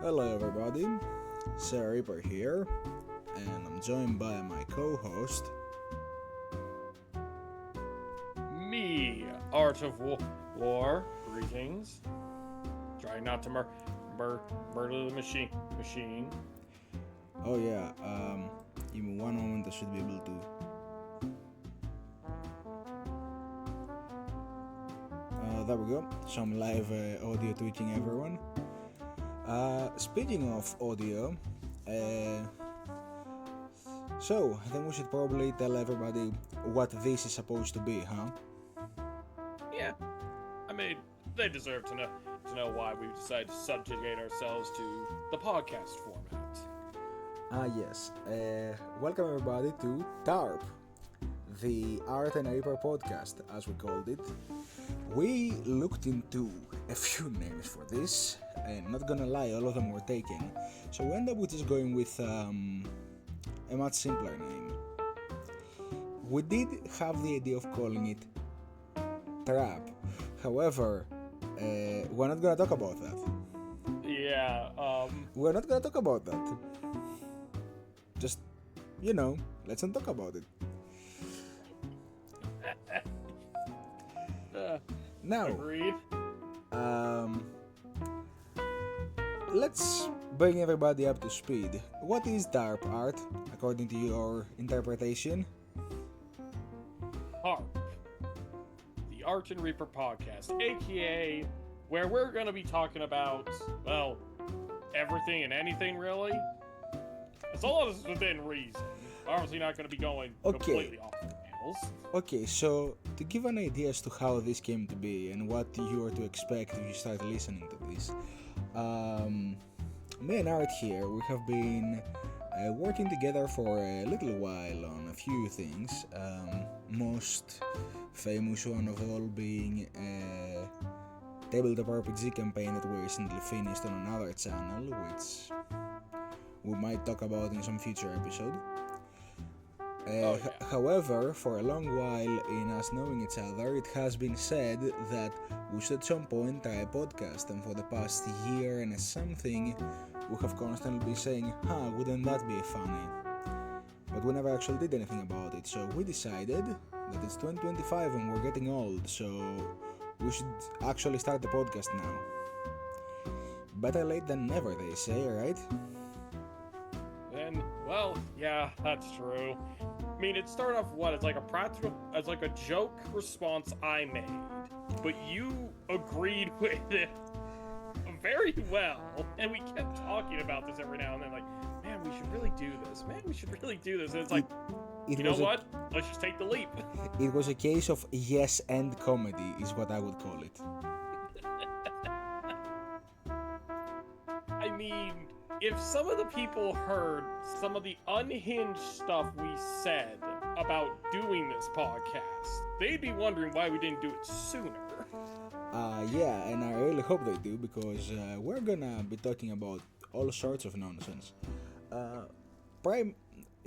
Hello everybody, Sarah Reaper here, and I'm joined by my co-host. Me, Art of War. Greetings. Try not to murder the machine. Oh yeah, in one moment I should be able to. There we go, some live audio tweaking everyone. Speaking of audio, so I think we should probably tell everybody what this is supposed to be, huh? Yeah, I mean, they deserve to know why we decided to subjugate ourselves to the podcast format. Yes. Welcome everybody to TARP, the Art and Reaper podcast, as we called it. We looked into a few names for this, and not gonna lie, all of them were taken. So we ended up with just going with a much simpler name. We did have the idea of calling it Trap. However, we're not gonna talk about that. Yeah, We're not gonna talk about that. Just, let's not talk about it. Now, agreed. Let's bring everybody up to speed. What is TARP, Art, according to your interpretation? TARP, the Art and Reaper podcast, aka where we're going to be talking about, well, everything and anything really. As long as it's within reason. Obviously not going to be going completely off the rails. Okay, so to give an idea as to how this came to be and what you are to expect if you start listening to this, me and Art here, we have been working together for a little while on a few things, most famous one of all being a tabletop RPG campaign that we recently finished on another channel, which we might talk about in some future episode. However, for a long while in us knowing each other, it has been said that we should at some point try a podcast, and for the past year and something, we have constantly been saying, wouldn't that be funny? But we never actually did anything about it, so we decided that it's 2025 and we're getting old, so we should actually start the podcast now. Better late than never, they say, right? And, well, yeah, that's true. I mean, it started off as like a joke response I made, but you agreed with it very well, and we kept talking about this every now and then, like, man, we should really do this, and it's like, you know what, let's just take the leap. It was a case of yes and comedy, is what I would call it. I mean, if some of the people heard some of the unhinged stuff we said about doing this podcast, they'd be wondering why we didn't do it sooner. Yeah, and I really hope they do, because we're gonna be talking about all sorts of nonsense.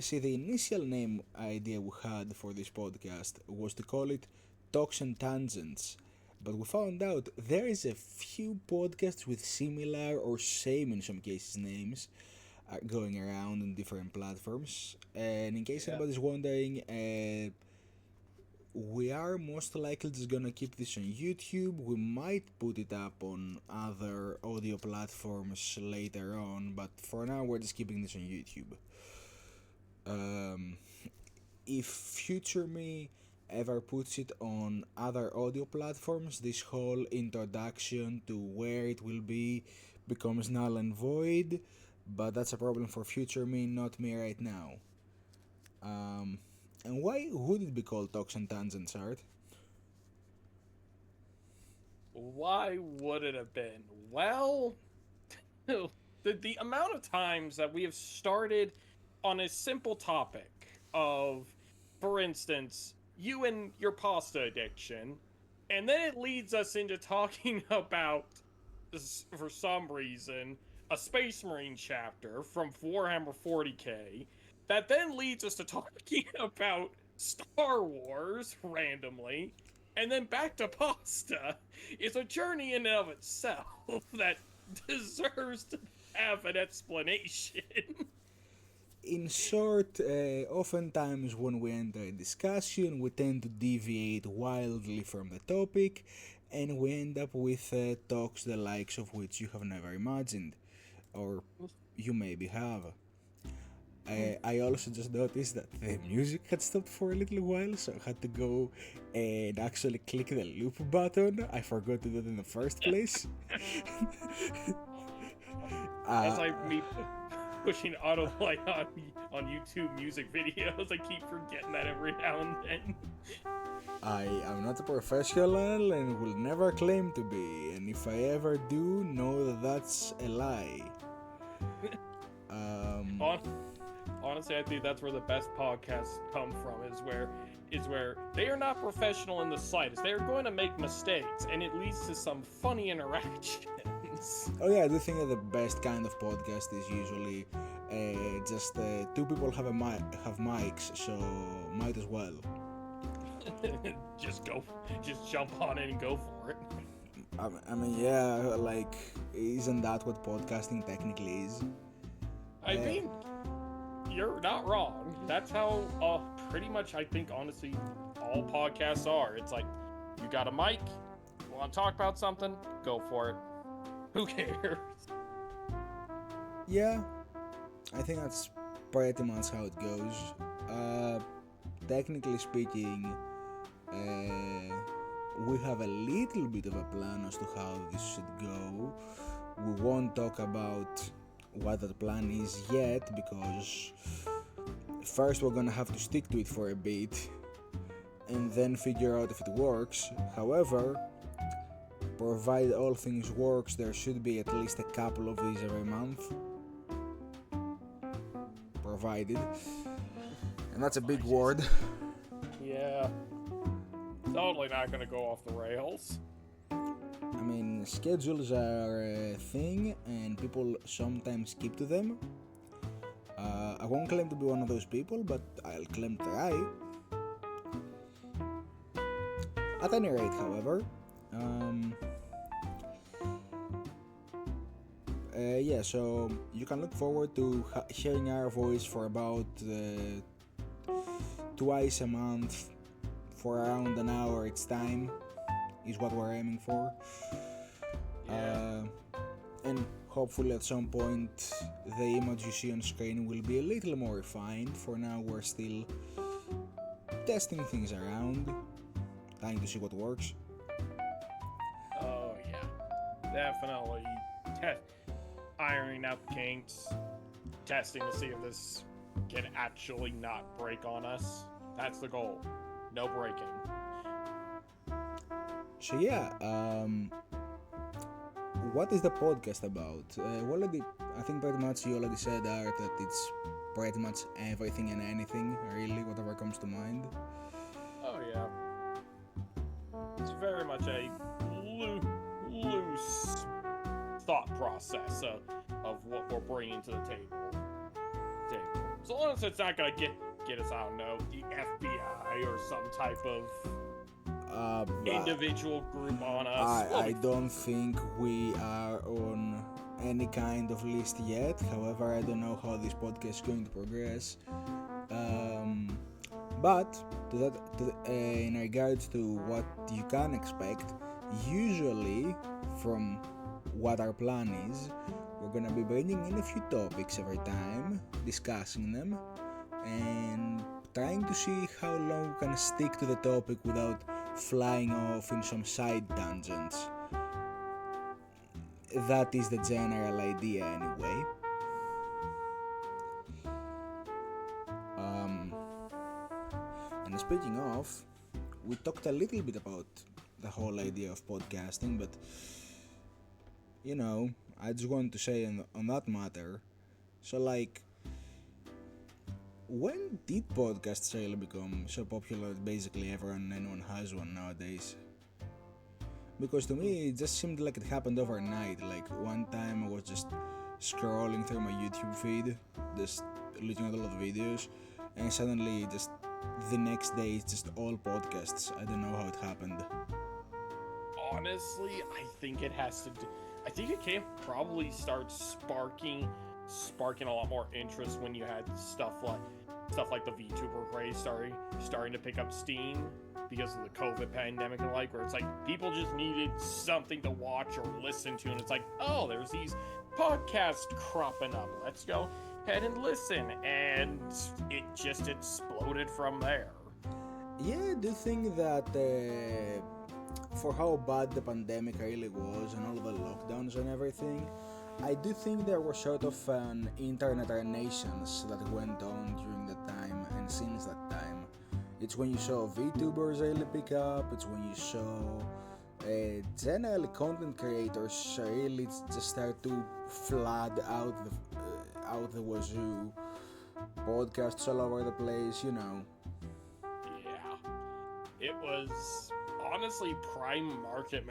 See, the initial name idea we had for this podcast was to call it Talks and Tangents, but we found out there is a few podcasts with similar or same in some cases names going around on different platforms. And in case anybody's wondering, we are most likely just gonna keep this on YouTube. We might put it up on other audio platforms later on, but for now we're just keeping this on YouTube. If future me ever puts it on other audio platforms, this whole introduction to where it will be becomes null and void, but that's a problem for future me, not me right now. And why would it be called Talks and Tangents, Art? Why would it have been? Well, the amount of times that we have started on a simple topic of, for instance, you and your pasta addiction, and then it leads us into talking about, for some reason, a Space Marine chapter from Warhammer 40k, that then leads us to talking about Star Wars randomly, and then back to pasta. It's a journey in and of itself that deserves to have an explanation. In short, oftentimes when we enter a discussion, we tend to deviate wildly from the topic, and we end up with talks the likes of which you have never imagined, or you maybe have. I also just noticed that the music had stopped for a little while, so I had to go and actually click the loop button. I forgot to do it in the first place. That's like me pushing autoplay on YouTube music videos. I keep forgetting that every now and then. I am not a professional and will never claim to be, and if I ever do, know that that's a lie. Honestly, I think that's where the best podcasts come from. Is where they are not professional in the slightest. They are going to make mistakes, and it leads to some funny interactions. Oh yeah, I do think that the best kind of podcast is usually just two people have mics, so might as well. Just jump on it and go for it. I mean, yeah, like, isn't that what podcasting technically is? I mean, you're not wrong. That's how pretty much, I think, honestly, all podcasts are. It's like, you got a mic, you want to talk about something, go for it. Who cares? Yeah, I think that's pretty much how it goes. Technically speaking, we have a little bit of a plan as to how this should go. We won't talk about what that plan is yet, because first we're gonna have to stick to it for a bit and then figure out if it works. However, provided all things works, there should be at least a couple of these every month, provided, and that's a big word. Yeah, totally not gonna go off the rails. I mean, schedules are a thing, and people sometimes keep to them. I won't claim to be one of those people, but I'll claim to try. At any rate, however, yeah, so you can look forward to hearing our voice for about twice a month for around an hour each time, is what we're aiming for. Yeah. And hopefully at some point the image you see on screen will be a little more refined. For now we're still testing things around, trying to see what works. Oh yeah, definitely. Ironing out the kinks, testing to see if this can actually not break on us. That's the goal. No breaking. So yeah, what is the podcast about? I think pretty much you already said, Art, that it's pretty much everything and anything, really, whatever comes to mind. Oh yeah. It's very much a loose thought process of what we're bringing to the table. So long as it's not gonna get us, I don't know, the FBI or some type of individual group on us. I don't think we are on any kind of list yet. However, I don't know how this podcast is going to progress. But in regards to what you can expect, usually from what our plan is, we're gonna be bringing in a few topics every time, discussing them, and trying to see how long we can stick to the topic without flying off in some side tangents. That is the general idea anyway. And speaking of, we talked a little bit about the whole idea of podcasting, but you know, I just want to say on that matter, so like, when did podcasts really become so popular that basically anyone has one nowadays? Because to me, it just seemed like it happened overnight. Like, one time I was just scrolling through my YouTube feed, just looking at all of the videos, and suddenly just the next day it's just all podcasts. I don't know how it happened. Honestly, I think it has to do. I think it can probably start sparking a lot more interest when you had stuff like the VTuber craze starting to pick up steam because of the COVID pandemic and where it's like people just needed something to watch or listen to, and it's like, oh, there's these podcasts cropping up. Let's go ahead and listen, and it just exploded from there. Yeah, I do think that for how bad the pandemic really was and all the lockdowns and everything, I do think there was sort of an internet renaissance that went on during that time, and since that time. It's when you saw VTubers really pick up, it's when you saw generally content creators really just start to flood out the wazoo, podcasts all over the place, Yeah, it was honestly prime market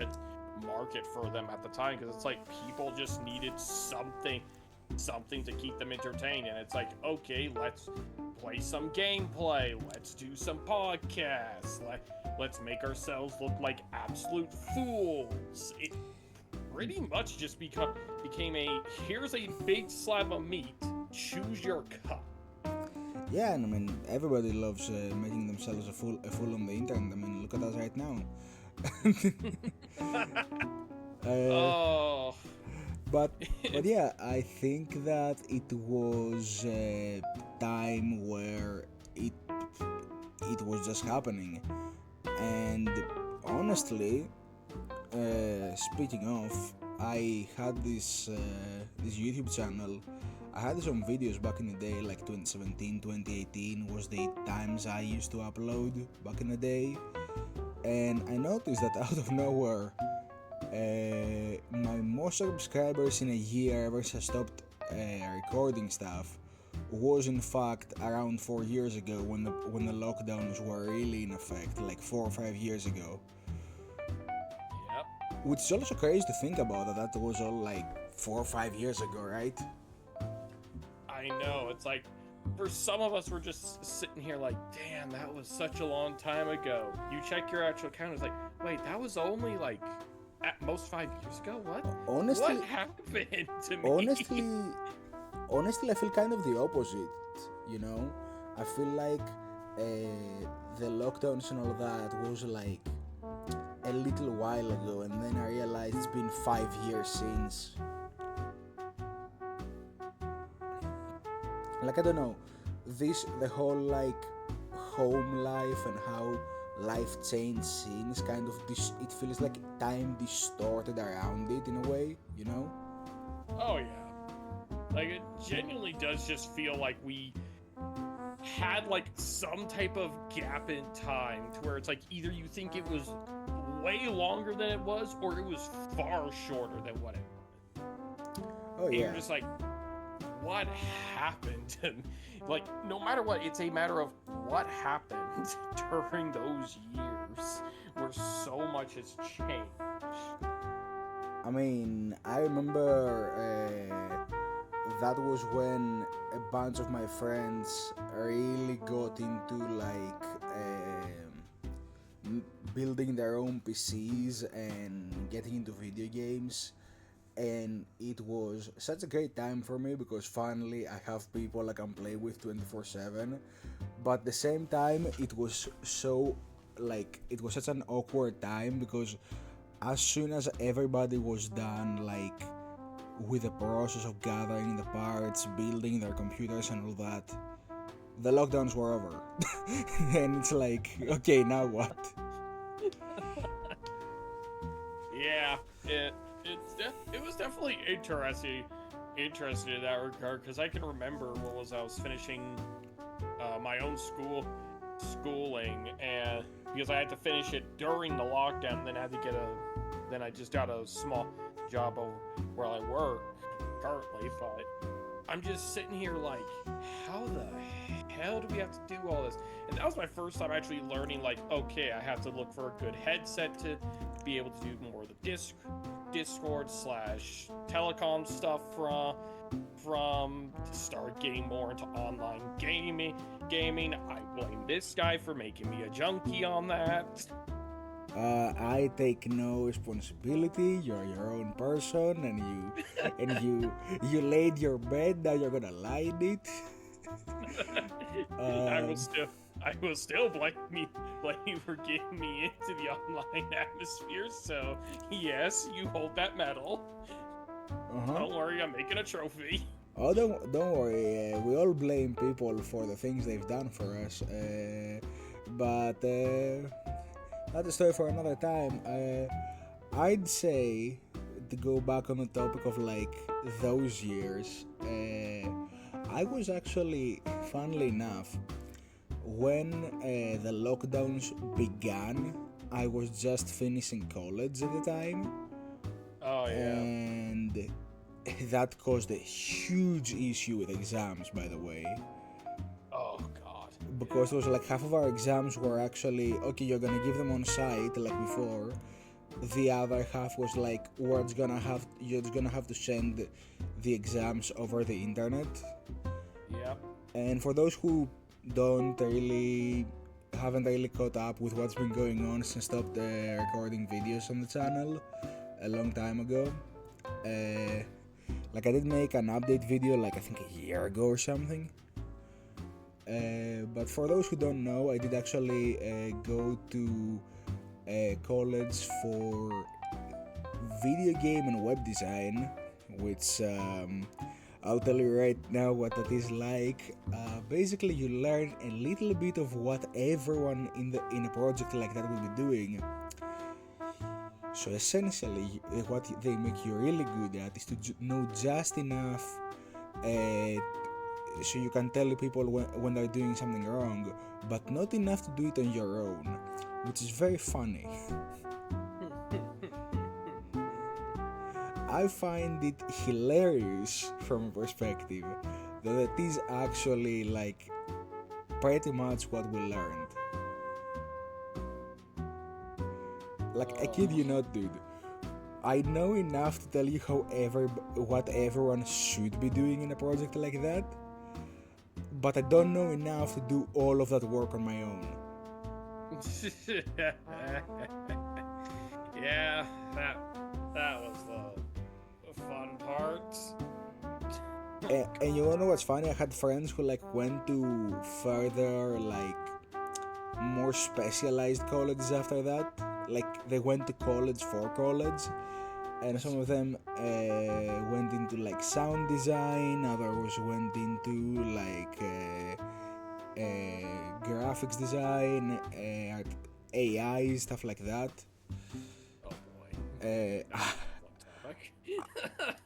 for them at the time, because it's like people just needed something to keep them entertained, and it's like, okay, let's play some gameplay, let's do some podcasts, let's make ourselves look like absolute fools. It pretty much just became a, here's a big slab of meat, choose your cut. Yeah, and I mean, everybody loves making themselves a fool on the internet. I mean, look at us right now. Oh. But yeah, I think that it was a time where it was just happening, and honestly, speaking of, I had this YouTube channel. I had some videos back in the day, like 2017, 2018 was the times I used to upload back in the day, and I noticed that out of nowhere, my most subscribers in a year ever since I stopped recording stuff was in fact around 4 years ago when the lockdowns were really in effect, like 4 or 5 years ago. Yep. Which is also crazy to think about that was all like 4 or 5 years ago, right? I know, it's like, for some of us, we're just sitting here like, damn, that was such a long time ago. You check your actual count, it's like, wait, that was only like at most 5 years ago? What? Honestly, what happened to me? Honestly, I feel kind of the opposite, I feel like the lockdowns and all that was like a little while ago, and then I realized it's been 5 years since. Like, I don't know, the whole like home life and how life changed scenes kind of it feels like time distorted around it in a way, Oh yeah. Like, it genuinely does just feel like we had like some type of gap in time to where it's like either you think it was way longer than it was, or it was far shorter than what it was. Oh And yeah. you're just like, what happened to me? Like, no matter what, it's a matter of what happened during those years where so much has changed. I mean, I remember that was when a bunch of my friends really got into like building their own PCs and getting into video games, and it was such a great time for me because finally I have people I can play with 24/7. But at the same time, it was such an awkward time because as soon as everybody was done like with the process of gathering the parts, building their computers and all that, the lockdowns were over. And it's like, okay, now what? Yeah, it was definitely interesting in that regard, because I can remember I was finishing my own schooling, and because I had to finish it during the lockdown, and then I just got a small job over where I work currently, but I'm just sitting here like, how the hell do we have to do all this? And that was my first time actually learning, like, okay, I have to look for a good headset to be able to do more of the Discord / telecom stuff from to start getting more into online gaming. I blame this guy for making me a junkie on that. I take no responsibility. You're your own person, and you laid your bed. Now you're gonna lie in it. I Um, will still blame you for getting me into the online atmosphere. So yes, you hold that medal. uh-huh. Don't worry, I'm making a trophy. Oh, don't worry. We all blame people for the things they've done for us. But that's a story for another time. I'd say to go back on the topic of like those years. I was actually, funnily enough, when the lockdowns began, I was just finishing college at the time, Oh yeah. and that caused a huge issue with exams, by the way, Oh god. because it was like half of our exams were actually okay, you're gonna give them on site like before. The other half was like you're just gonna have to send the exams over the internet. Yep. And for those who haven't really caught up with what's been going on since I stopped recording videos on the channel a long time ago, like I did make an update video like I think a year ago or something. But for those who don't know, I did actually go to college for video game and web design, which I'll tell you right now what that is like. Basically, you learn a little bit of what everyone in a project like that will be doing. So essentially, what they make you really good at is to know just enough so you can tell people when they're doing something wrong, but not enough to do it on your own, which is very funny. I find it hilarious from a perspective that it is actually like pretty much what we learned. Like, I kid you not, dude. I know enough to tell you what everyone should be doing in a project like that, but I don't know enough to do all of that work on my own. Yeah, that was the fun part. And you wanna know what's funny? I had friends who like went to further like more specialized colleges after that. Like they went to college for college, and some of them went into like sound design, others went into like graphics design, AI, stuff like that. Oh boy.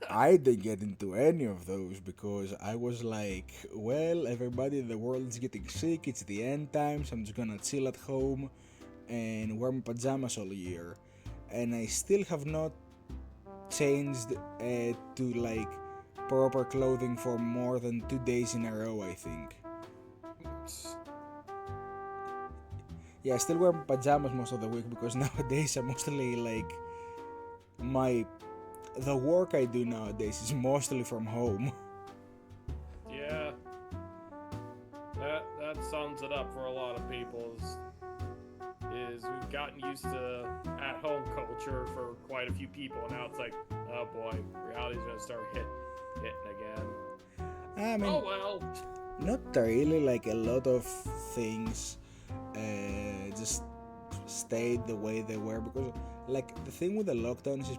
I didn't get into any of those because I was like, well, everybody in the world is getting sick, it's the end times, I'm just gonna chill at home and wear my pajamas all year. And I still have not changed to like proper clothing for more than 2 days in a row, I think. Yeah, I still wear pajamas most of the week because nowadays I'm mostly like the work I do nowadays is mostly from home. Yeah. That sums it up for a lot of people is we've gotten used to at-home culture for quite a few people, and now it's like, oh boy, reality's gonna start hitting again. I mean, oh well. not really. Like a lot of things just stayed the way they were because, like, the thing with the lockdowns is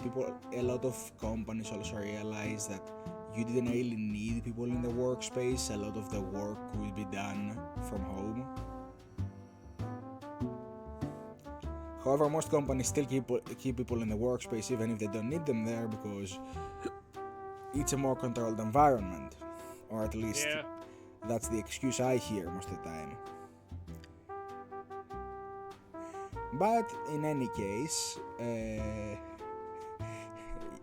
a lot of companies also realize that you didn't really need people in the workspace. A lot of the work could be done from home. However, most companies still keep people in the workspace even if they don't need them there because it's a more controlled environment, or at least that's the excuse I hear most of the time. But in any case,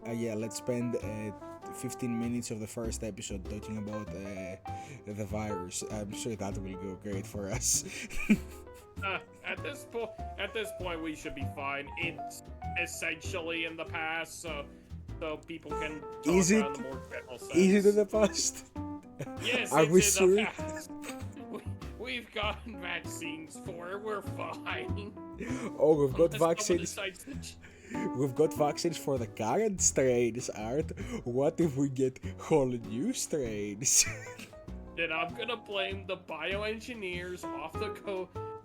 let's spend 15 minutes of the first episode talking about the virus. I'm sure that will go great for us. At this point, we should be fine. It's essentially in the past, so people can talk about the more general sense. Is it in the past? Yes, Are it's we in sure? the past. We we've gotten vaccines for it. We're fine. Oh, we've got Unless someone vaccines. decides to We've got vaccines for the current strains, Art. What if we get whole new strains? then I'm gonna blame the bioengineers off the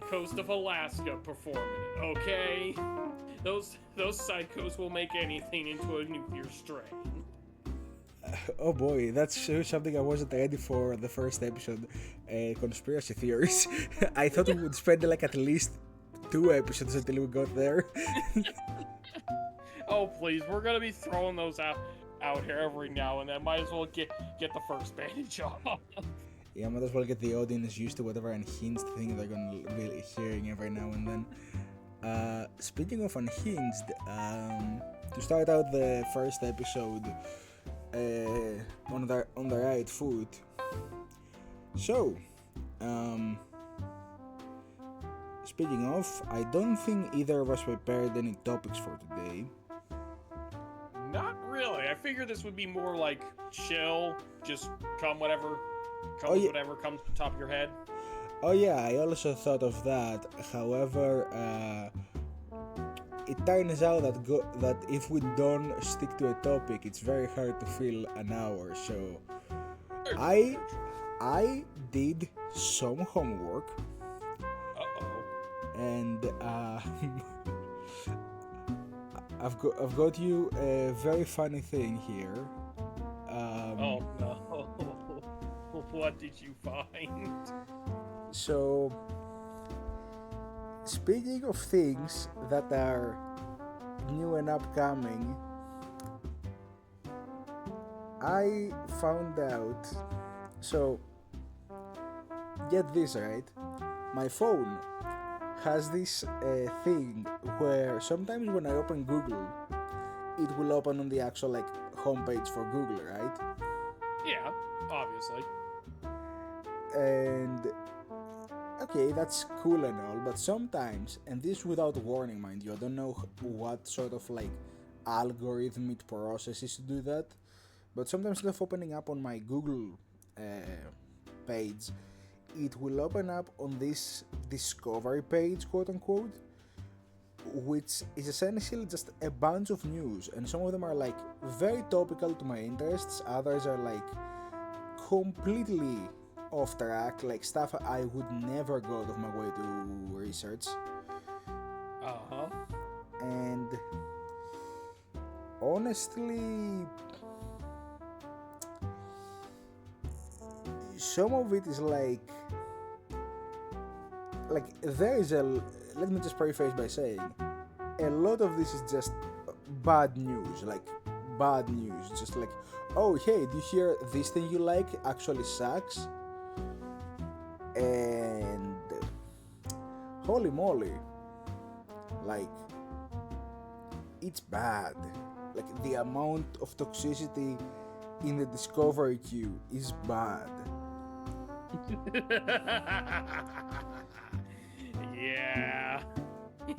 coast of Alaska performing it, okay? Those psychos will make anything into a nuclear strain. Oh boy, that's something I wasn't ready for the first episode. Conspiracy theories. I thought we would spend like at least 2 episodes until we got there. Oh please, we're gonna be throwing those out here every now and then. Might as well get the first bandage off. Yeah, might as well get the audience used to whatever unhinged thing they're gonna be hearing every now and then. Speaking of unhinged, to start out the first episode on the right foot. So, speaking of, I don't think either of us prepared any topics for today. Not really. I figured this would be more like chill, just whatever comes to the top of your head. Oh yeah, I also thought of that. However, it turns out that if we don't stick to a topic, it's very hard to fill an hour. So I did some homework. And I've got you a very funny thing here. Oh no! What did you find? So, speaking of things that are new and upcoming, I found out. So, get this right. My phone has this thing where sometimes when I open Google, it will open on the actual homepage for Google, right? Yeah, obviously. And okay, that's cool and all, but sometimes, and this without warning, mind you, I don't know what sort of algorithm it processes to do that, but sometimes instead of opening up on my Google page, it will open up on this discovery page, quote unquote, which is essentially just a bunch of news, and some of them are very topical to my interests, others are completely off track, stuff I would never go out of my way to research. And honestly, some of it is there is let me just preface by saying a lot of this is just bad news, just oh hey, do you hear this thing you like actually sucks? And holy moly, it's bad. The amount of toxicity in the discovery queue is bad. Yeah.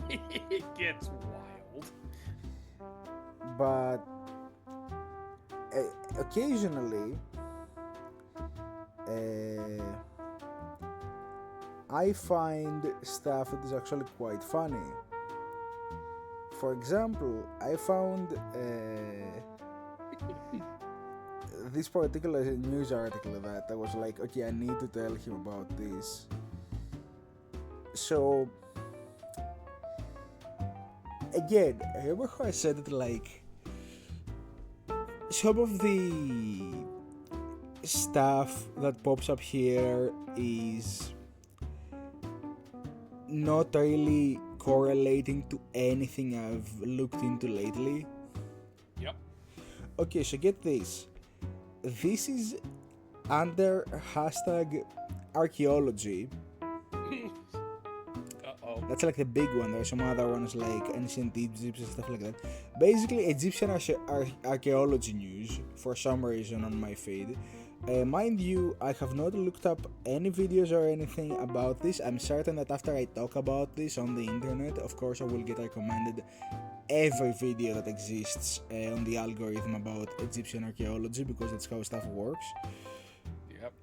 It gets wild. But occasionally I find stuff that is actually quite funny. For example, I found this particular news article that I was okay, I need to tell him about this. So, again, remember how I said that some of the stuff that pops up here is not really correlating to anything I've looked into lately? Yep. Okay, so get this. This is under hashtag archaeology. That's the big one. There's some other ones ancient Egypt and stuff like that. Basically, Egyptian archaeology news for some reason on my feed. Mind you, I have not looked up any videos or anything about this. I'm certain that after I talk about this on the internet, of course I will get recommended every video that exists on the algorithm about Egyptian archaeology, because that's how stuff works. Yep.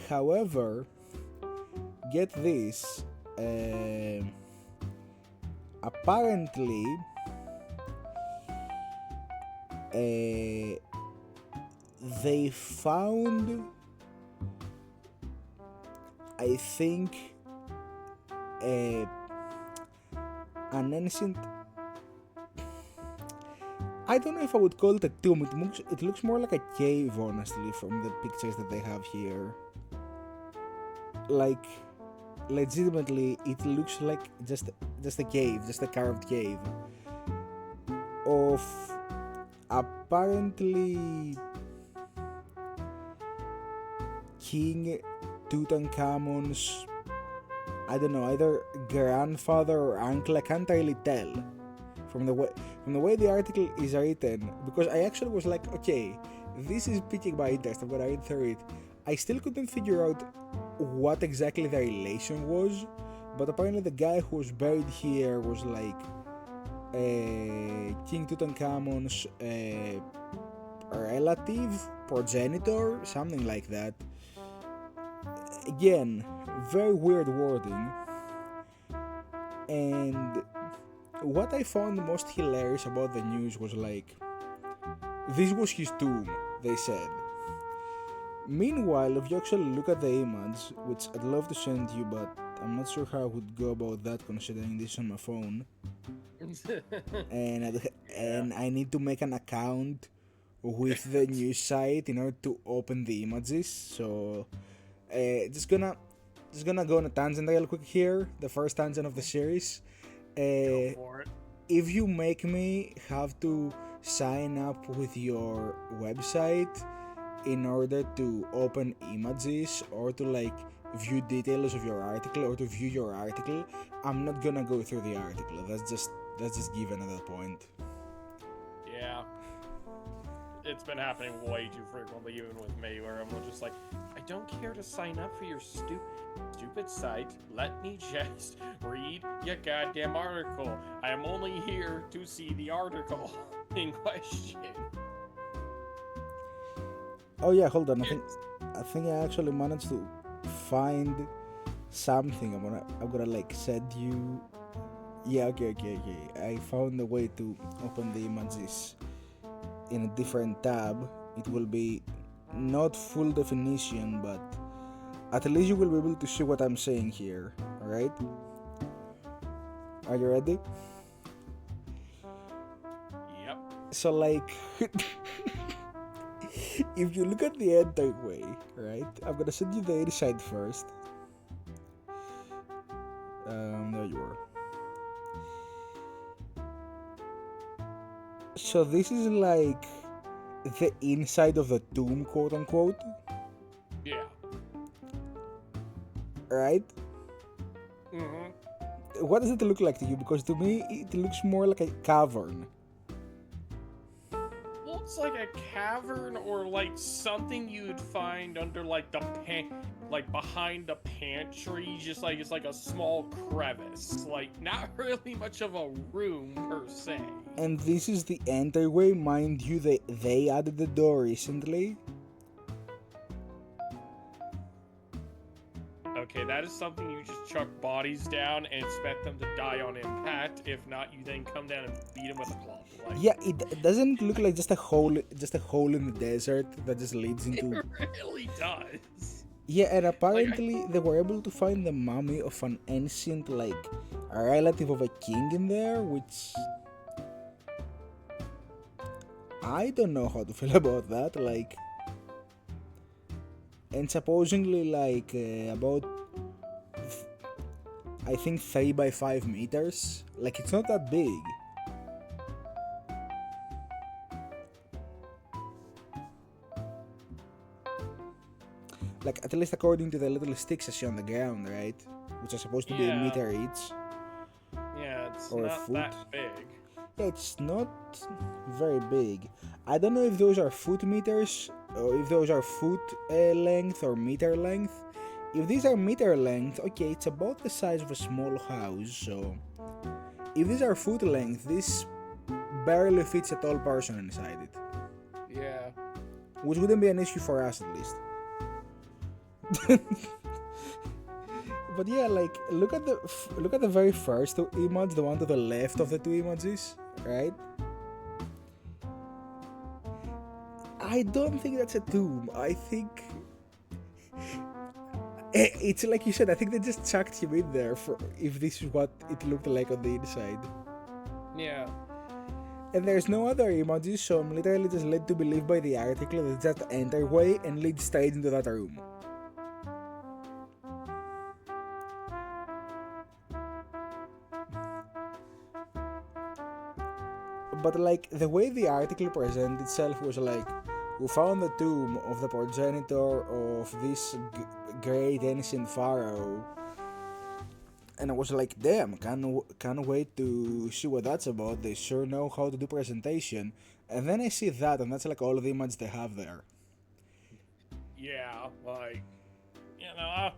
However, get this. Apparently, they found, I think, an ancient. I don't know if I would call it a tomb. It looks more like a cave, honestly, from the pictures that they have here. Like, legitimately, it looks like just a cave, just a carved cave of apparently King Tutankhamun's, I don't know, either grandfather or uncle. I can't really tell from the way the article is written, because I actually was like, okay, this is piquing my interest, I'm gonna read through it. I still couldn't figure out what exactly the relation was, but apparently the guy who was buried here was like King Tutankhamun's relative, progenitor, something like that. Again, very weird wording. And what I found most hilarious about the news was like, this was his tomb, they said. Meanwhile, if you actually look at the image, which I'd love to send you, but I'm not sure how I would go about that considering this is on my phone. and I need to make an account with the news site in order to open the images. So just gonna go on a tangent real quick here. The first tangent of the series. Go for it. If you make me have to sign up with your website in order to open images or to like view details of your article or to view your article, I'm not gonna go through the article. That's just given at that point. Yeah. It's been happening way too frequently, even with me, where I'm just like, I don't care to sign up for your stupid site. Let me just read your goddamn article. I am only here to see the article in question. Oh yeah, hold on. I think I actually managed to find something. I'm gonna like send you. Yeah, okay. I found a way to open the images in a different tab. It will be not full definition, but at least you will be able to see what I'm saying here. Alright? Are you ready? Yep. So like if you look at the entryway, right? I'm gonna send you the inside first. There you are. So this is like the inside of the tomb, quote unquote. Yeah. Right? Mm-hmm. What does it look like to you? Because to me, it looks more like a cavern. Looks like a cavern or like something you'd find under like like behind the pantry. Just like it's like a small crevice. Like not really much of a room per se. And this is the entryway, mind you. They added the door recently. Okay, that is something you just chuck bodies down and expect them to die on impact. If not, you then come down and beat them with a club. Like, Yeah, it doesn't look like just a hole in the desert that just leads into. it really does. Yeah, and apparently they were able to find the mummy of an ancient, like, a relative of a king in there, which I don't know how to feel about that. Like, and supposedly like about I think 3 by 5 meters. Like, it's not that big. Like, at least according to the little sticks I see on the ground, right? Which are supposed to be a meter each. Yeah, it's or not a foot. that big. Yeah, it's not very big. I don't know if those are foot meters or if those are foot length or meter length. If these are meter length, okay, it's about the size of a small house. So if these are foot length, this barely fits a tall person inside it. Yeah. Which wouldn't be an issue for us, at least. But yeah, like look at the very first image, the one to the left of the two images, right? I don't think that's a tomb. I think it's like you said. I think they just chucked him in there for if this is what it looked like on the inside. Yeah. And there's no other images, so I'm literally just led to believe by the article that it's just entryway and lead straight into that room. But like the way the article presented itself was like, we found the tomb of the progenitor of this great ancient pharaoh, and I was like, damn, can't wait to see what that's about. They sure know how to do presentation. And then I see that, and that's like all the images they have there. Yeah, like, you know,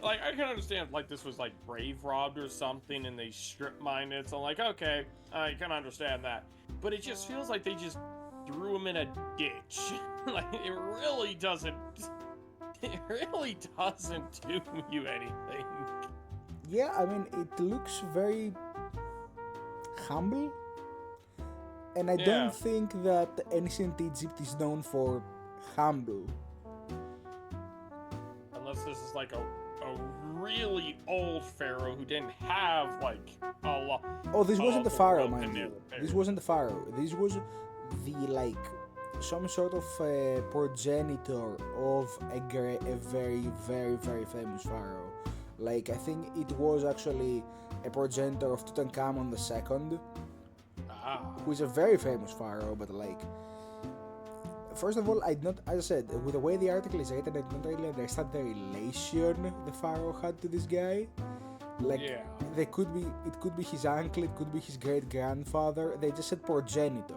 like I can understand if, like, this was like grave robbed or something and they strip mined it. So I'm like, okay, I can understand that. But it just feels like they just threw him in a ditch. Like it really doesn't do you anything. Yeah, I mean, it looks very humble, and I don't think that ancient Egypt is known for humble. Unless this is like a really old pharaoh who didn't have like a lot. Oh, this wasn't the pharaoh, mind you. This wasn't the pharaoh. This was the like some sort of progenitor of a very, very, very famous pharaoh. Like, I think it was actually a progenitor of Tutankhamun II, who is a very famous pharaoh, but like, first of all, as I said, with the way the article is written, I don't really understand the relation the pharaoh had to this guy. Like, it could be his uncle, it could be his great grandfather. They just said progenitor,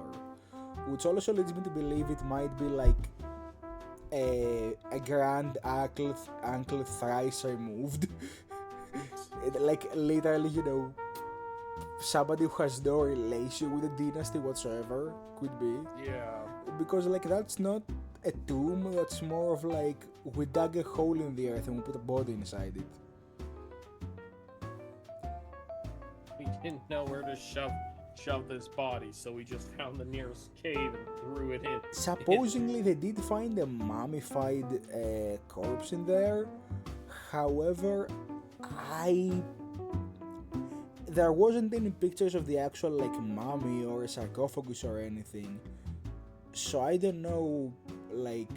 which also leads me to believe it might be like a grand uncle thrice removed. Like literally, you know, somebody who has no relation with the dynasty whatsoever could be. Yeah. Because like that's not a tomb, that's more of like we dug a hole in the earth and we put a body inside it. We didn't know where to shove this body, so we just found the nearest cave and threw it in. Supposedly they did find a mummified corpse in there. However, there wasn't any pictures of the actual like mummy or a sarcophagus or anything. So I don't know like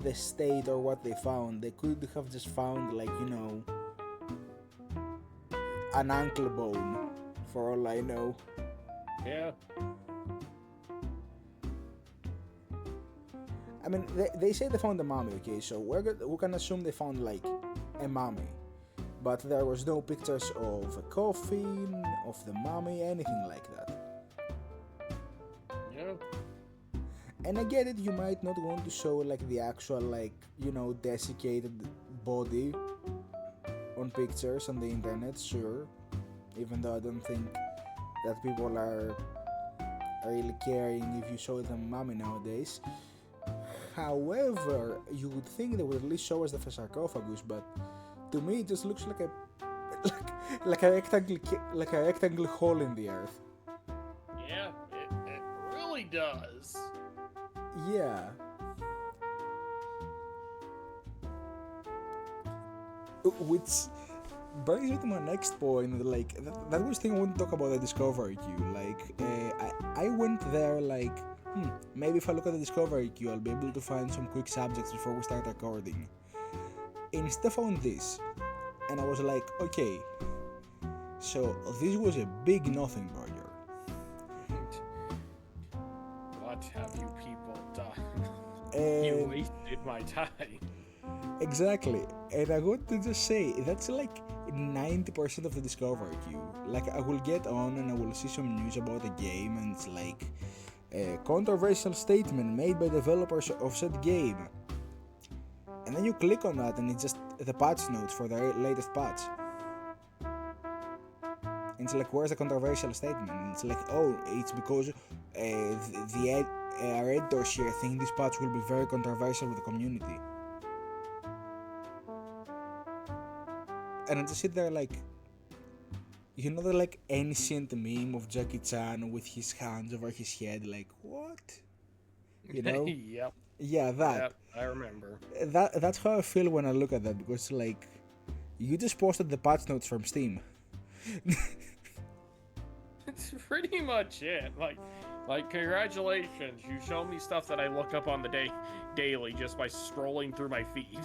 the state or what they found. They could have just found like, you know, an ankle bone, for all I know. Yeah. I mean, they say they found a mummy, okay, so we can assume they found like a mummy. But there was no pictures of a coffin, of the mummy, anything like that. Yeah. And I get it, you might not want to show like the actual like, you know, desiccated body on pictures on the internet, sure. Even though I don't think that people are really caring if you show them mummy nowadays. However, you would think they would at least show us the sarcophagus, but to me it just looks like a rectangle hole in the earth. Yeah, it really does. Yeah. Which brings me to my next point. Like that was the thing I want to talk about the discovery queue. Like I went there like maybe if I look at the discovery queue I'll be able to find some quick subjects before we start recording. Instead I found this and I was like, okay, so this was a big nothing burger. What have you people done? You wasted my time. Exactly, and I want to just say that's like 90% of the discovery queue. Like I will get on and I will see some news about the game and it's like a controversial statement made by developers of said game. And then you click on that and it's just the patch notes for the latest patch. And it's like, where's the controversial statement? And it's like, oh, it's because the editors here think this patch will be very controversial with the community. and I just sit there like, you know, the like ancient meme of Jackie Chan with his hands over his head, like what? You know? Yep. Yeah, that. Yep. I remember. That's how I feel when I look at that, because like, you just posted the patch notes from Steam. It's pretty much it. Like congratulations, you show me stuff that I look up on the daily just by scrolling through my feed.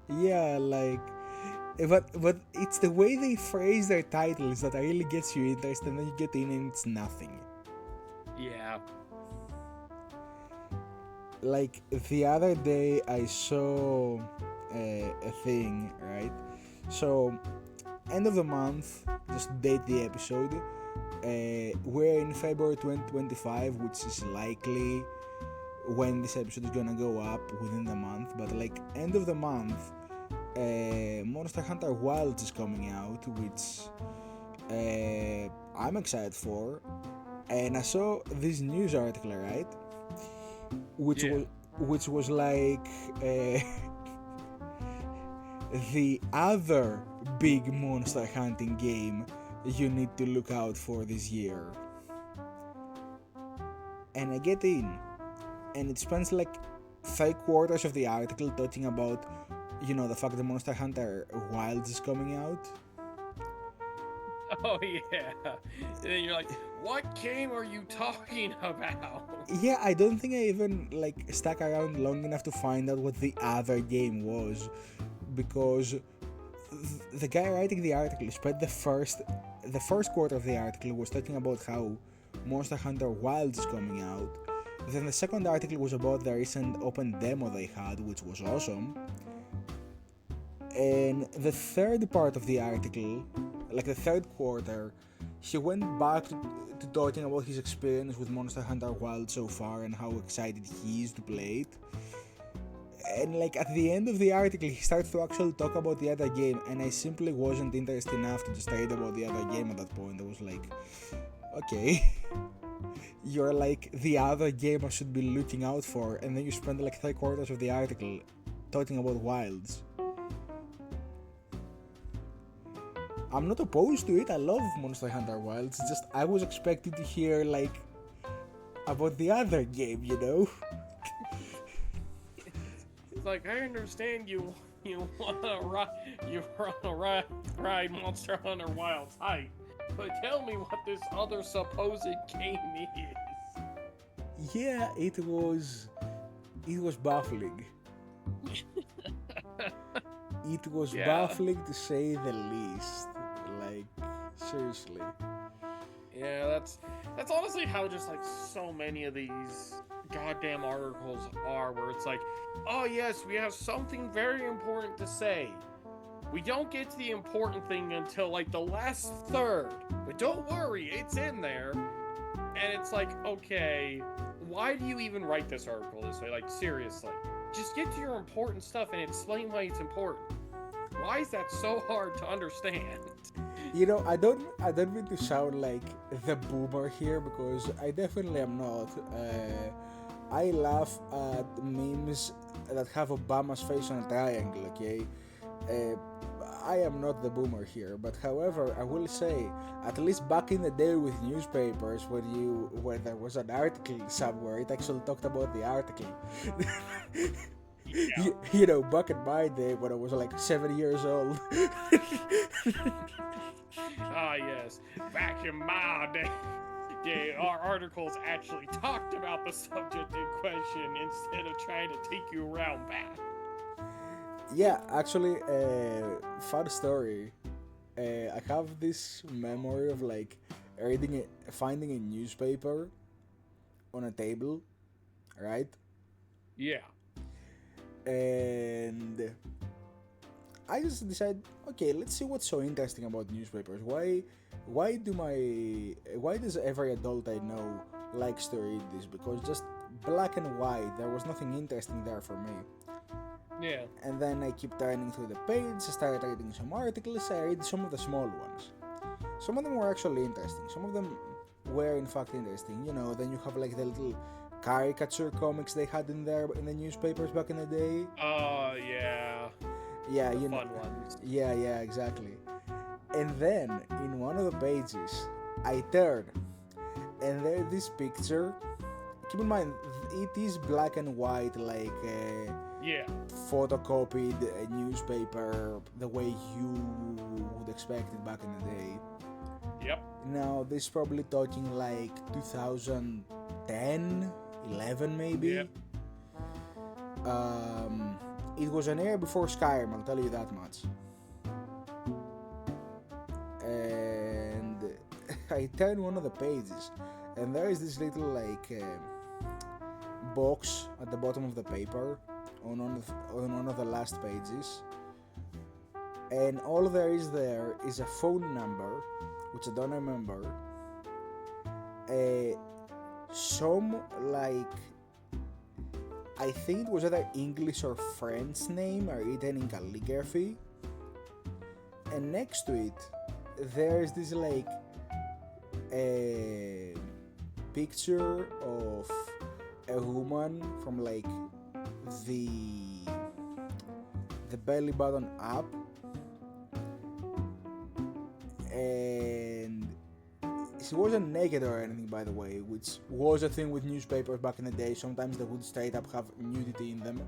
Yeah, like, but it's the way they phrase their titles that really gets you interested, and then you get in and it's nothing. Yeah. Like the other day, I saw a thing, right? So, end of the month, just date the episode. We're in February 2025, which is likely when this episode is gonna go up within the month. But like end of the month, Monster Hunter Wilds is coming out, which I'm excited for. And I saw this news article, right? Which was like the other big monster hunting game you need to look out for this year. And I get in, and it spends like 3/4 of the article talking about, you know, the fact that Monster Hunter Wilds is coming out. Oh yeah. And then you're like, what game are you talking about? Yeah, I don't think I even like stuck around long enough to find out what the other game was, because the guy writing the article spent the first quarter of the article was talking about how Monster Hunter Wilds is coming out. Then the second article was about the recent open demo they had, which was awesome. And the third part of the article, like the third quarter, he went back to talking about his experience with Monster Hunter Wild so far and how excited he is to play it. And like at the end of the article, he starts to actually talk about the other game, and I simply wasn't interested enough to just read about the other game at that point. I was like, okay, you're like the other game I should be looking out for, and then you spend like 3/4 of the article talking about Wilds. I'm not opposed to it. I love Monster Hunter Wilds. It's just I was expecting to hear like about the other game, you know. It's like, I understand you wanna ride Monster Hunter Wilds hype, but tell me what this other supposed game is. Yeah, it was baffling. It was baffling to say the least. Like, seriously. Yeah, that's honestly how just like so many of these goddamn articles are, where it's like, oh yes, we have something very important to say. We don't get to the important thing until like the last third, but don't worry, it's in there. And it's like, okay, why do you even write this article this way? Like, seriously, just get to your important stuff and explain why it's important. Why is that so hard to understand? You know, I don't mean to sound like the boomer here, because I definitely am not. I laugh at memes that have Obama's face on a triangle, okay? I am not the boomer here, but however, I will say, at least back in the day with newspapers, when there was an article somewhere, it actually talked about the article. Yeah. You know, back in my day when I was like 7 years old. Ah, yes. Back in my day, our articles actually talked about the subject in question instead of trying to take you around back. Yeah, actually, fun story. I have this memory of like finding a newspaper on a table, right? Yeah. And I just decided, okay, let's see what's so interesting about newspapers. Why does every adult I know likes to read this? Because just black and white, there was nothing interesting there for me. Yeah. And then I keep turning through the page, I started reading some articles, I read some of the small ones. Some of them were actually interesting, some of them were in fact interesting. You know, then you have like the little caricature comics they had in there in the newspapers back in the day. Oh, yeah. Yeah, the you know. fun ones. Yeah, exactly. And then in one of the pages, I turn, and there's this picture. Keep in mind, it is black and white, like Yeah. photocopied newspaper, the way you would expect it back in the day. Yep. Now, this is probably talking like 2010, 11 Yep. maybe. It was an era before Skyrim, I'll tell you that much. And I turn one of the pages, and there is this little like box at the bottom of the paper on one of the last pages, and all there is a phone number, which I don't remember. Some like, I think it was either English or French name, or written in calligraphy. And next to it, there's this like a picture of a woman from like the belly button up, and she wasn't naked or anything, by the way, which was a thing with newspapers back in the day. Sometimes they would straight up have nudity in them,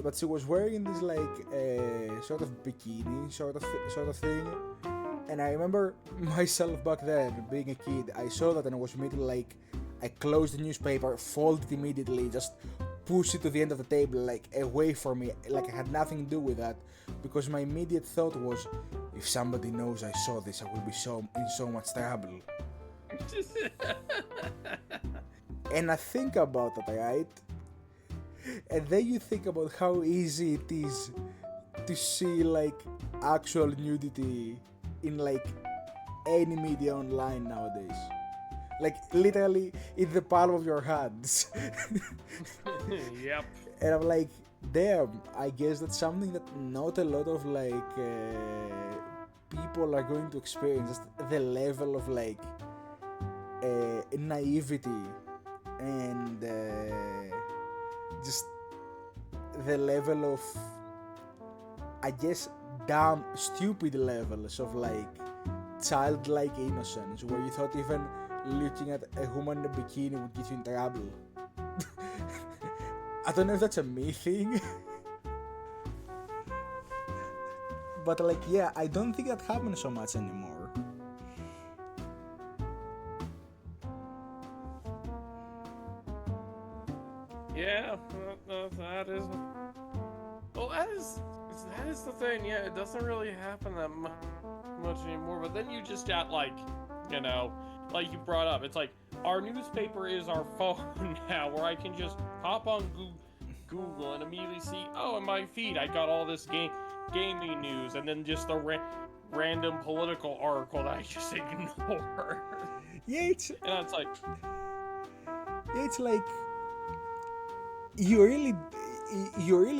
but she was wearing this like sort of bikini sort of thing. And I remember myself back then being a kid, I saw that and I was immediately like, I closed the newspaper, folded it immediately, just push it to the end of the table, like away from me, like I had nothing to do with that, because my immediate thought was, if somebody knows I saw this, I will be in so much trouble. And I think about that, right? And then you think about how easy it is to see like actual nudity in like any media online nowadays. Like literally in the palm of your hands. Yep. And I'm like, damn, I guess that's something that not a lot of like people are going to experience. Just the level of like naivety and just the level of, I guess, dumb, stupid levels of like childlike innocence, where you thought even looking at a woman in a bikini would get you in trouble. I don't know if that's a me thing. But like, yeah, I don't think that happens so much anymore. Yeah, that is. Well, that is the thing. Yeah, it doesn't really happen that much anymore. But then you just got like, like you brought up, it's like our newspaper is our phone now, where I can just hop on Google and immediately see, oh, in my feed I got all this gaming news, and then just a random political article that I just ignore. Yeah, it's like, you really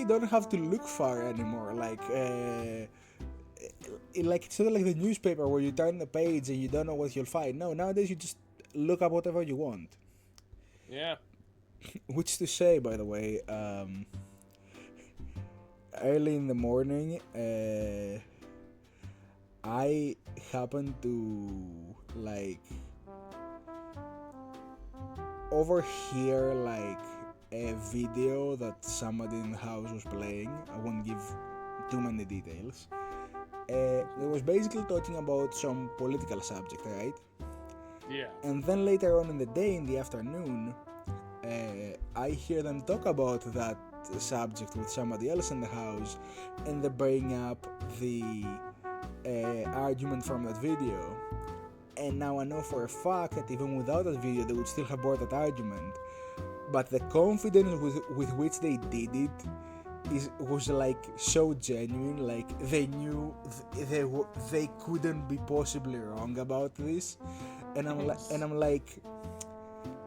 don't have to look far anymore. Like it's not like the newspaper where you turn the page and you don't know what you'll find. No, nowadays you just look up whatever you want. Yeah. Which to say, by the way, early in the morning, I happened to like overhear like a video that somebody in the house was playing. I won't give too many details. It was basically talking about some political subject, right? Yeah. And then later on in the day, in the afternoon, I hear them talk about that subject with somebody else in the house, and they bring up the argument from that video. And now I know for a fact that even without that video, they would still have brought that argument. But the confidence with which they did it was like so genuine. Like they knew they couldn't be possibly wrong about this. And I'm like,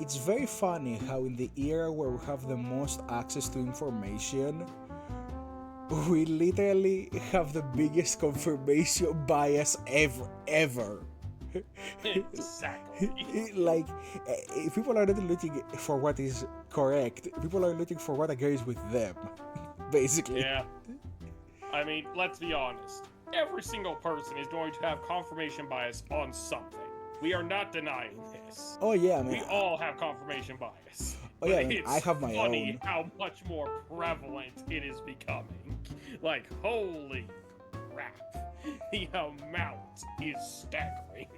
it's very funny how in the era where we have the most access to information, we literally have the biggest confirmation bias ever. Exactly. Like, if people are not looking for what is correct, people are looking for what agrees with them. basically. Yeah. I mean, let's be honest. Every single person is going to have confirmation bias on something. We are not denying this. Oh yeah, I mean, We all have confirmation bias. oh But yeah, I mean, I it's have my funny own. how much more prevalent it is becoming. Like, holy crap. The amount is staggering.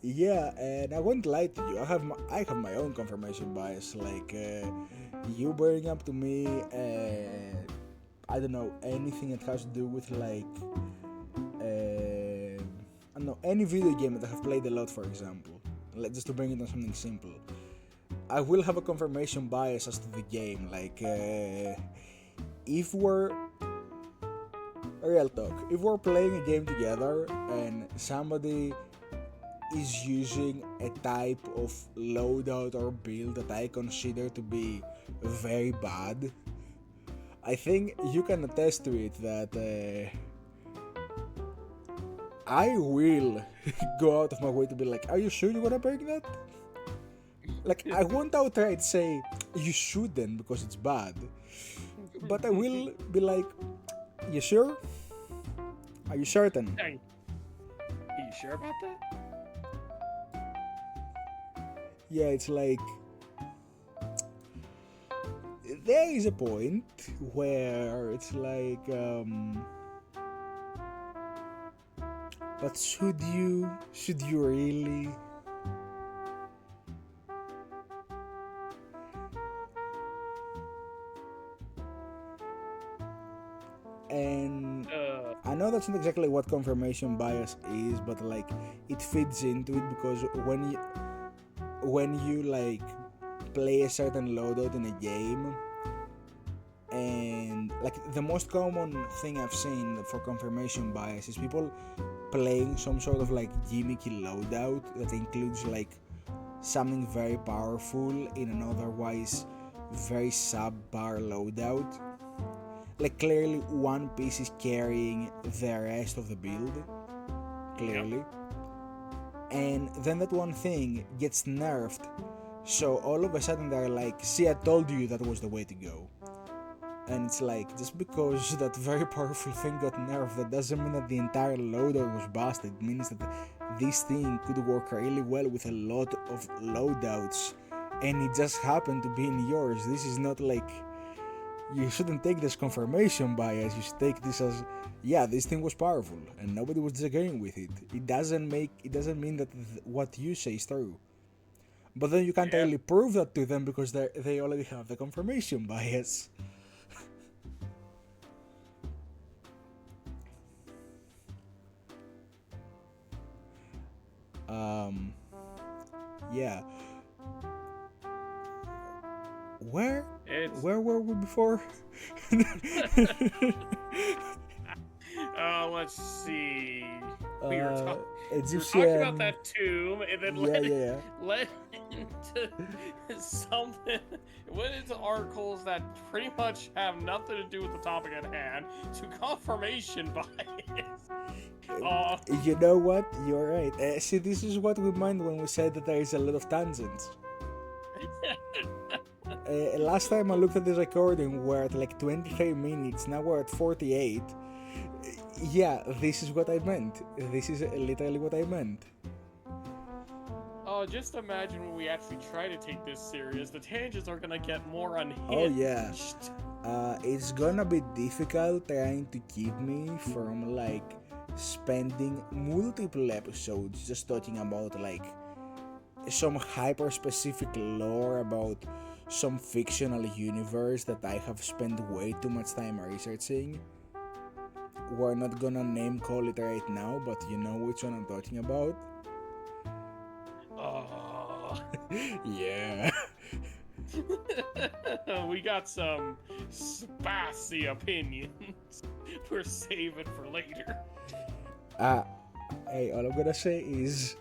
Yeah, and I won't lie to you. I have my own confirmation bias. Like you bring up to me, I don't know, anything that has to do with like I don't know, any video game that I have played a lot, for example. Like, just to bring it on something simple, I will have a confirmation bias as to the game. Like if we're real talk, if we're playing a game together and somebody is using a type of loadout or build that I consider to be very bad, I think you can attest to it that I will go out of my way to be like, are you sure you wanna break that? Like, I won't outright say you shouldn't because it's bad, but I will be like, you sure? Are you certain? Hey, are you sure about that? Yeah, it's like there is a point where it's like but should you really? And I know that's not exactly what confirmation bias is, but like it fits into it because when you like play a certain loadout in a game, and like the most common thing I've seen for confirmation bias is people playing some sort of like gimmicky loadout that includes like something very powerful in an otherwise very subpar loadout. Like clearly one piece is carrying the rest of the build, clearly. Yep. And then that one thing gets nerfed, so all of a sudden they're like, see, I told you that was the way to go. And it's like, just because that very powerful thing got nerfed, that doesn't mean that the entire loadout was busted. It means that this thing could work really well with a lot of loadouts, and it just happened to be in yours. This is not like, you shouldn't take this confirmation bias, you should take this as, yeah, this thing was powerful and nobody was disagreeing with it. It doesn't mean that what you say is true. But then you can't really prove that to them because they already have the confirmation bias. Yeah. Where were we before? Let's see. We were Egyptian... talking about that tomb, and then led into something. It went into articles that pretty much have nothing to do with the topic at hand, to confirmation bias. You know what? You're right. See, this is what we meant when we said that there is a lot of tangents. Last time I looked at this recording, we're at like 23 minutes, now we're at 48. Yeah, this is what I meant. This is literally what I meant. Oh, just imagine when we actually try to take this serious, the tangents are gonna get more unhinged. Oh yeah. It's gonna be difficult trying to keep me from like spending multiple episodes just talking about like some hyper specific lore about some fictional universe that I have spent way too much time researching. We're not gonna name call it right now, but you know which one I'm talking about. Yeah. We got some spicy opinions. We're saving for later. Hey, all I'm gonna say is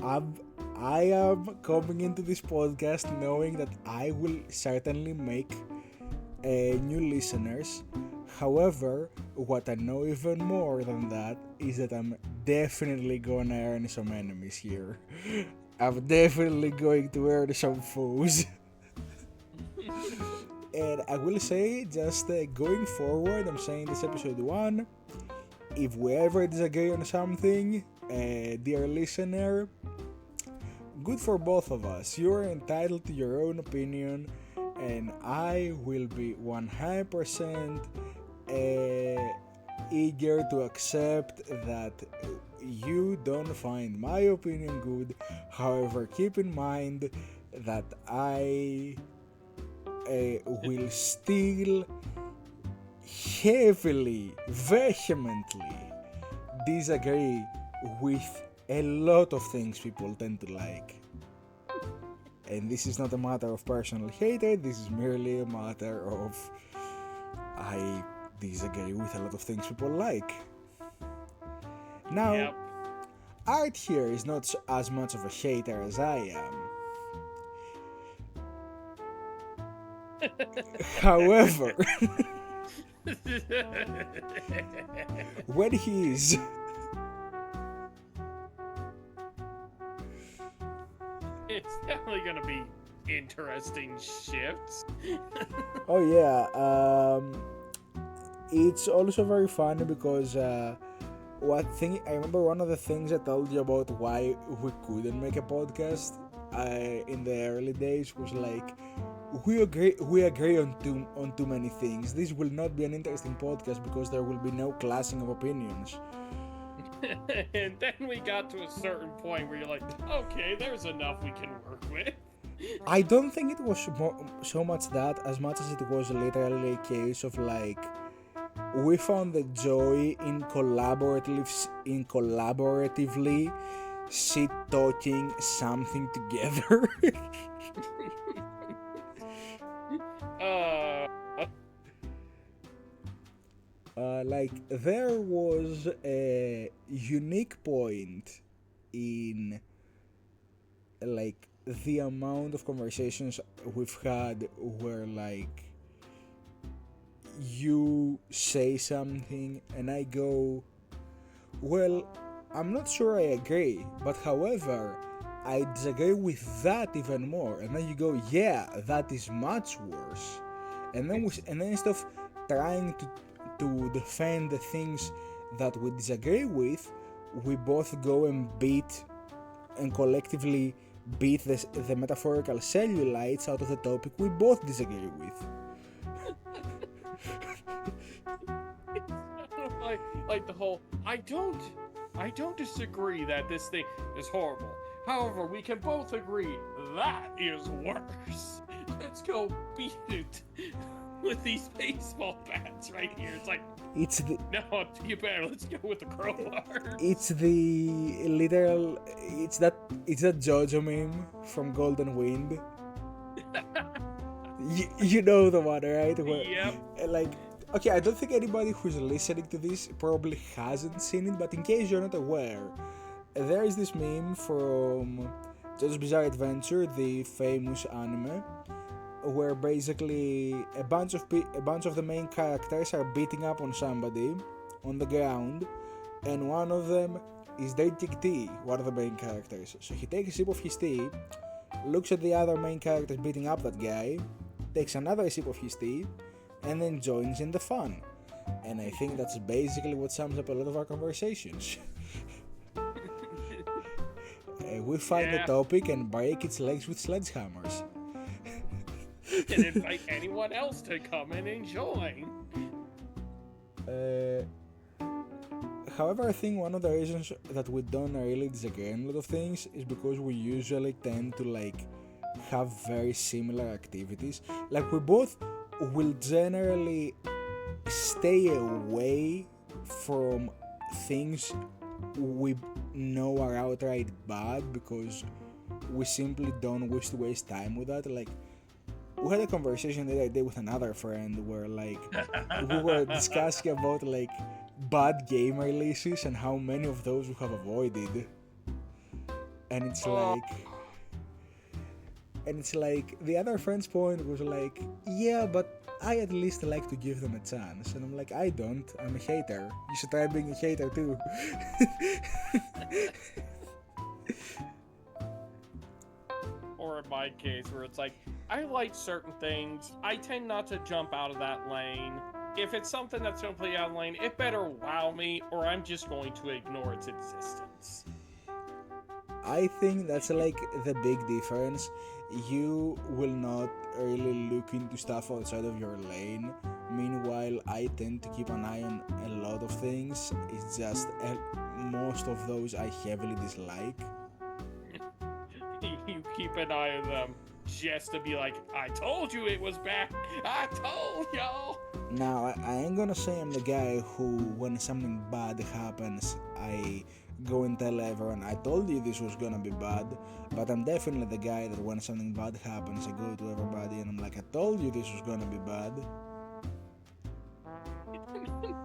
I am coming into this podcast knowing that I will certainly make new listeners. However, what I know even more than that is that I'm definitely gonna earn some enemies here. I'm definitely going to earn some foes. And I will say, just going forward, I'm saying this episode 1, if we ever disagree on something, dear listener, good for both of us. You're entitled to your own opinion, and I will be 100% eager to accept that you don't find my opinion good. However, keep in mind that I will still heavily, vehemently disagree with a lot of things people tend to like. And this is not a matter of personal hatred, this is merely a matter of I disagree with a lot of things people like. Now, Yep. Art here is not as much of a hater as I am. However, when he is It's definitely gonna be interesting shifts. oh yeah, it's also very funny because I remember one of the things I told you about why we couldn't make a podcast in the early days was like we agree on too many things. This will not be an interesting podcast because there will be no clashing of opinions. And then we got to a certain point where you're like, okay, there's enough we can work with. I don't think it was so much that as much as it was literally a case of like we found the joy in collaboratively shit talking something together. Like there was a unique point in like the amount of conversations we've had where like you say something and I go, well, I'm not sure I agree, but however I disagree with that even more, and then you go, yeah, that is much worse, and then instead of trying to defend the things that we disagree with, we both go and collectively beat the metaphorical cellulites out of the topic we both disagree with. like the whole I don't disagree that this thing is horrible. However, we can both agree that is worse. Let's go beat it with these baseball bats right here. It's like, no, you better. Let's go with the crowbar. It's the literal. It's that JoJo meme from Golden Wind. you know the one, right? Where, yep. Like, okay, I don't think anybody who's listening to this probably hasn't seen it, but in case you're not aware, there is this meme from JoJo's Bizarre Adventure, the famous anime, where basically a bunch of the main characters are beating up on somebody on the ground, and one of them is drinking tea, one of the main characters. So he takes a sip of his tea, looks at the other main characters beating up that guy, takes another sip of his tea, and then joins in the fun. And I think that's basically what sums up a lot of our conversations. We find a topic and break its legs with sledgehammers. And invite anyone else to come in and join. However, I think one of the reasons that we don't really disagree on a lot of things is because we usually tend to like have very similar activities. Like we both will generally stay away from things we know are outright bad because we simply don't wish to waste time with that. Like we had a conversation the other day with another friend where like we were discussing about like bad game releases and how many of those we have avoided, and it's like the other friend's point was like, yeah, but I at least like to give them a chance, and I'm like, I don't, I'm a hater. You should try being a hater too. Or in my case where it's like, I like certain things. I tend not to jump out of that lane. If it's something that's completely out of lane, it better wow me, or I'm just going to ignore its existence. I think that's like the big difference. You will not really look into stuff outside of your lane. Meanwhile, I tend to keep an eye on a lot of things. It's just most of those I heavily dislike. You keep an eye on them just to be like, I told you it was bad. I told y'all. Now, I ain't gonna say I'm the guy who, when something bad happens, I go and tell everyone, I told you this was gonna be bad. But I'm definitely the guy that when something bad happens, I go to everybody and I'm like, I told you this was gonna be bad.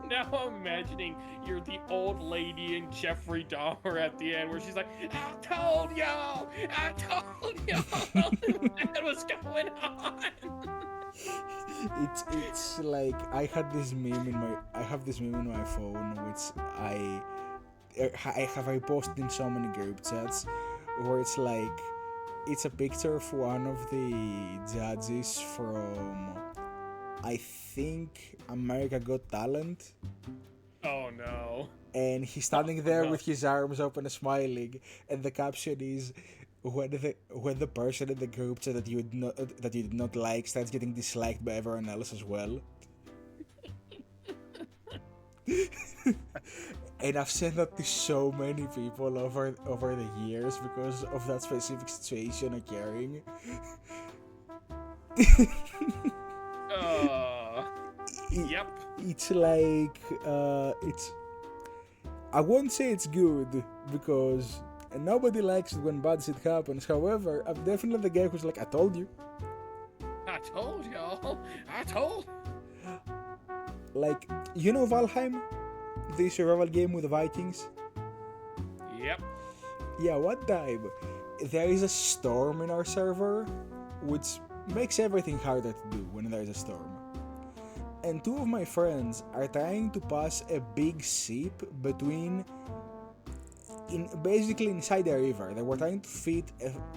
Now I'm imagining you're the old lady in Jeffrey Dahmer at the end where she's like, I told y'all that was going on. It's like I have this meme in my phone which I have posted in so many group chats where it's like it's a picture of one of the judges from I think America Got Talent. Oh no. And he's standing there with his arms open and smiling, and the caption is when the person in the group chat that you did not like starts getting disliked by everyone else as well. And I've sent that to so many people over the years because of that specific situation occurring. Yep. It's like it's. I won't say it's good because nobody likes it when bad shit happens. However, I'm definitely the guy who's like, I told you. I told y'all. I told. Like, you know Valheim, the survival game with the Vikings. Yep. Yeah, one time there is a storm in our server, which makes everything harder to do when there is a storm. And two of my friends are trying to pass a big ship basically inside a river. They were trying to fit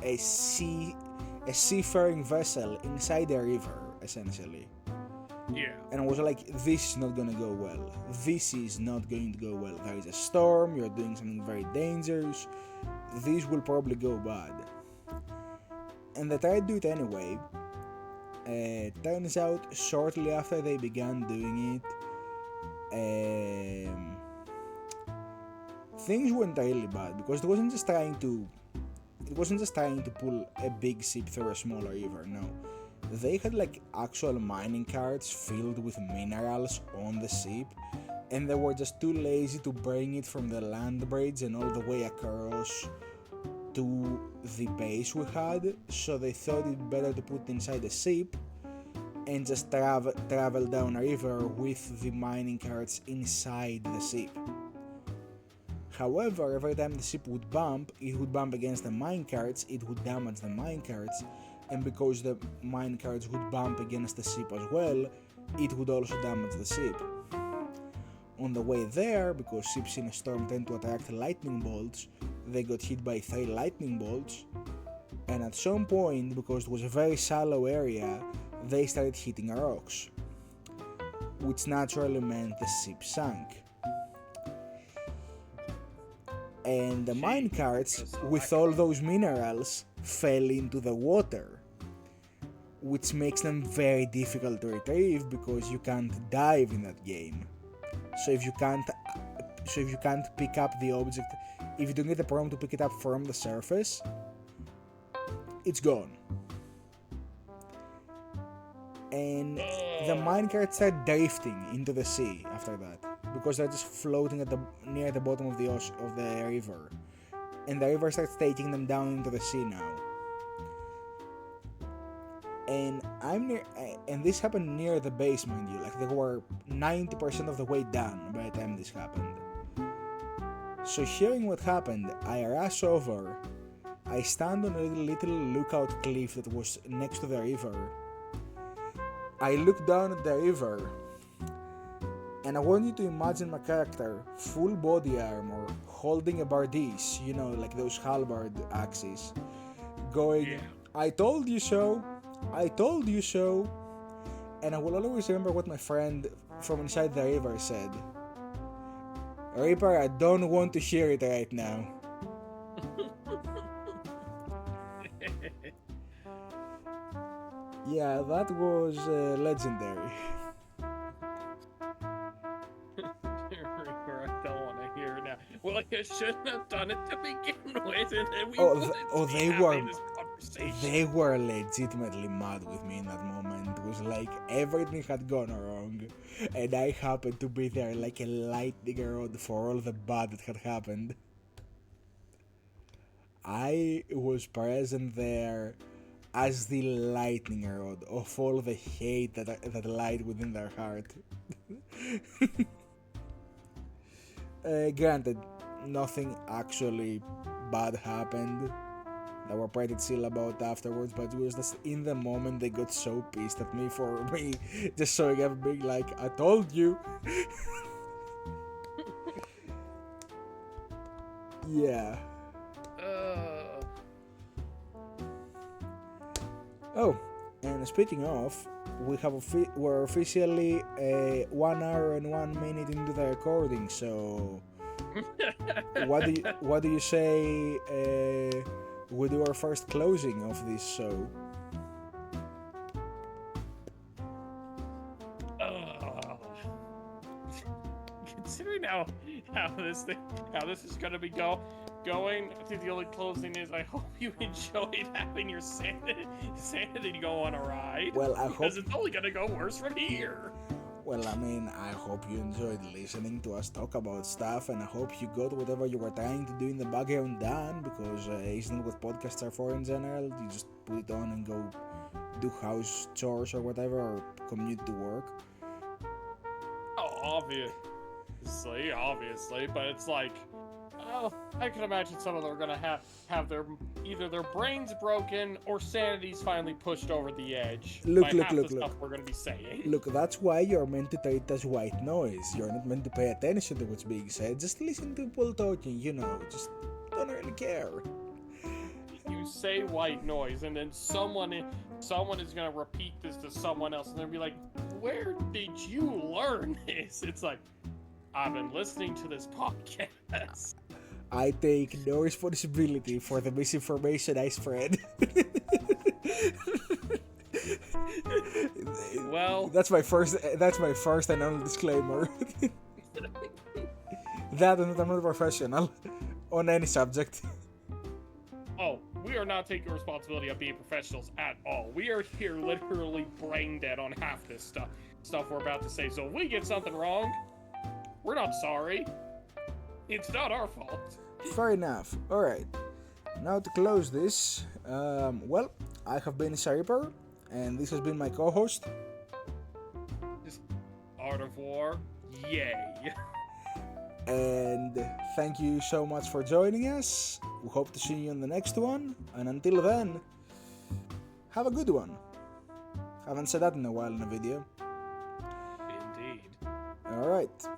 a seafaring vessel inside a river, essentially. Yeah. And I was like, this is not gonna go well. This is not going to go well. There is a storm, you're doing something very dangerous. This will probably go bad. And they tried to do it anyway. Turns out, shortly after they began doing it, things went really bad because it wasn't just trying to pull a big ship through a smaller river. No, they had like actual mining carts filled with minerals on the ship, and they were just too lazy to bring it from the land bridge and all the way across to the base we had, so they thought it better to put it inside the ship and just travel down a river with the mining carts inside the ship. However, every time the ship would bump, it would bump against the mine carts, it would damage the mine carts, and because the mine carts would bump against the ship as well, it would also damage the ship. On the way there, because ships in a storm tend to attract lightning bolts, they got hit by 3 lightning bolts, and at some point, because it was a very shallow area, they started hitting rocks, which naturally meant the ship sank. And the minecarts, with all those minerals, fell into the water, which makes them very difficult to retrieve because you can't dive in that game. So if you can't pick up the object, if you don't get the prompt to pick it up from the surface, it's gone. And the minecarts start drifting into the sea after that because they're just floating near the bottom of the river, and the river starts taking them down into the sea now. And and this happened near the base, mind you. Like, they were 90% of the way down by the time this happened. So hearing what happened, I rush over. I stand on a little lookout cliff that was next to the river. I look down at the river, and I want you to imagine my character, full body armor, holding a bardiche, like those halberd axes, going, I told you so, I told you so. And I will always remember what my friend from inside the river said. Reaper, I don't want to hear it right now. Yeah, that was legendary. Reaper, I don't want to hear it now. Well, you shouldn't have done it to begin with, and then we wouldn't be having this conversation. They were legitimately mad with me in that moment. It was like everything had gone wrong, and I happened to be there like a lightning rod for all the bad that had happened. I was present there as the lightning rod of all the hate that lied within their heart. Granted, nothing actually bad happened. They were pretty chill about afterwards, but it was just in the moment they got so pissed at me for me just showing up being like, I told you. Yeah. Oh, and speaking of, we're officially 1 hour and 1 minute into the recording. So, what do you say? We do our first closing of this show. Considering how this is gonna be going, I think the only closing is I hope you enjoyed having your sanity go on a ride. Well, I because hope it's only gonna go worse from here. Well, I mean, I hope you enjoyed listening to us talk about stuff, and I hope you got whatever you were trying to do in the background done, because isn't what podcasts are for in general? You just put it on and go do house chores or whatever, or commute to work. Oh, obviously, but it's like, oh, I can imagine some of them are gonna have their either their brains broken or sanity's finally pushed over the edge. Look, stuff we're gonna be saying. Look, that's why you're meant to treat it as white noise. You're not meant to pay attention to what's being said. Just listen to people talking, just don't really care. You say white noise, and then someone is gonna repeat this to someone else, and they'll be like, "Where did you learn this?" It's like, I've been listening to this podcast. I take no responsibility for the misinformation I spread. Well, that's my first and only disclaimer. That and I'm not a professional on any subject. Oh, we are not taking responsibility of being professionals at all. We are here literally brain dead on half this stuff we're about to say. So if we get something wrong, we're not sorry. It's not our fault. Fair enough. Alright. Now to close this, well, I have been Sariper, and this has been my co-host. Art of War. Yay. And thank you so much for joining us. We hope to see you on the next one. And until then, have a good one. Haven't said that in a while in a video. Indeed. Alright.